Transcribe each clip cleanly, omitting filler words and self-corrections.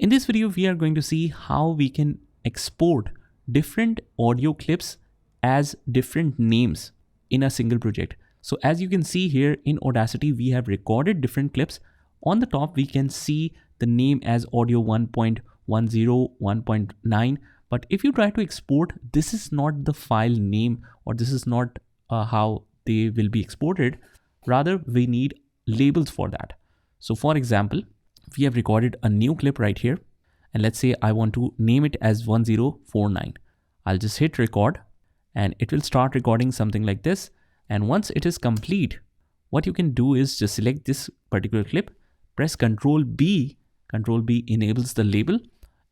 In this video, we are going to see how we can export different audio clips as different names in a single project. So as you can see here in Audacity, we have recorded different clips. On the top, we can see the name as audio 1.10, 1.9. But if you try to export, this is not the file name, or this is not how they will be exported. Rather, we need labels for that. So for example, we have recorded a new clip right here, and let's say I want to name it as 1049. I'll just hit record and it will start recording something like this. And once it is complete, what you can do is just select this particular clip, press Ctrl B. Ctrl B enables the label,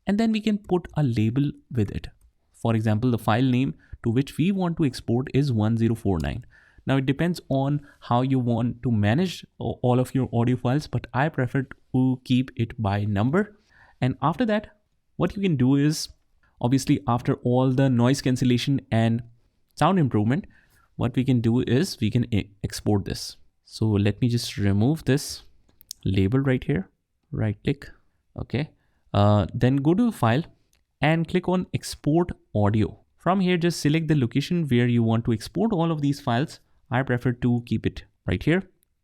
and then we can put a label with it. For example, the file name to which we want to export is 1049. Now it depends on how you want to manage all of your audio files, but I prefer to keep it by number. And after that, what you can do is, obviously after all the noise cancellation and sound improvement, what we can do is we can export this. So let me just remove this label right here, right click. Okay. Then go to the file and click on export audio. From here, just select the location where you want to export all of these files. I prefer to keep it right here.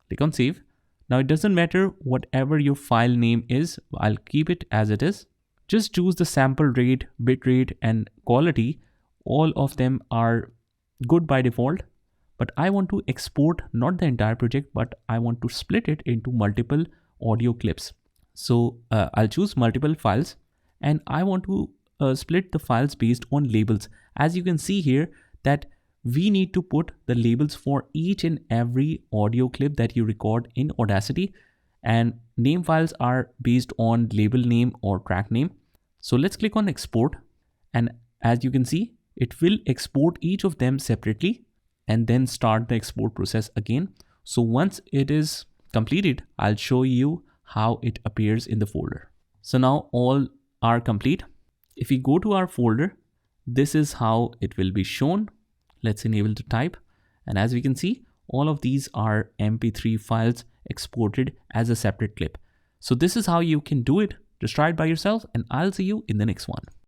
Click on save. Now it doesn't matter whatever your file name is, I'll keep it as it is. Just choose the sample rate, bit rate, and quality. All of them are good by default, but I want to export not the entire project, but I want to split it into multiple audio clips. So I'll choose multiple files, and I want to split the files based on labels. As you can see here that we need to put the labels for each and every audio clip that you record in Audacity, and name files are based on label name or track name. So let's click on export, and as you can see, it will export each of them separately and then start the export process again. So once it is completed, I'll show you how it appears in the folder. So now all are complete. If we go to our folder, this is how it will be shown. Let's enable to type. And as we can see, all of these are MP3 files exported as a separate clip. So this is how you can do it. Just try it by yourself, and I'll see you in the next one.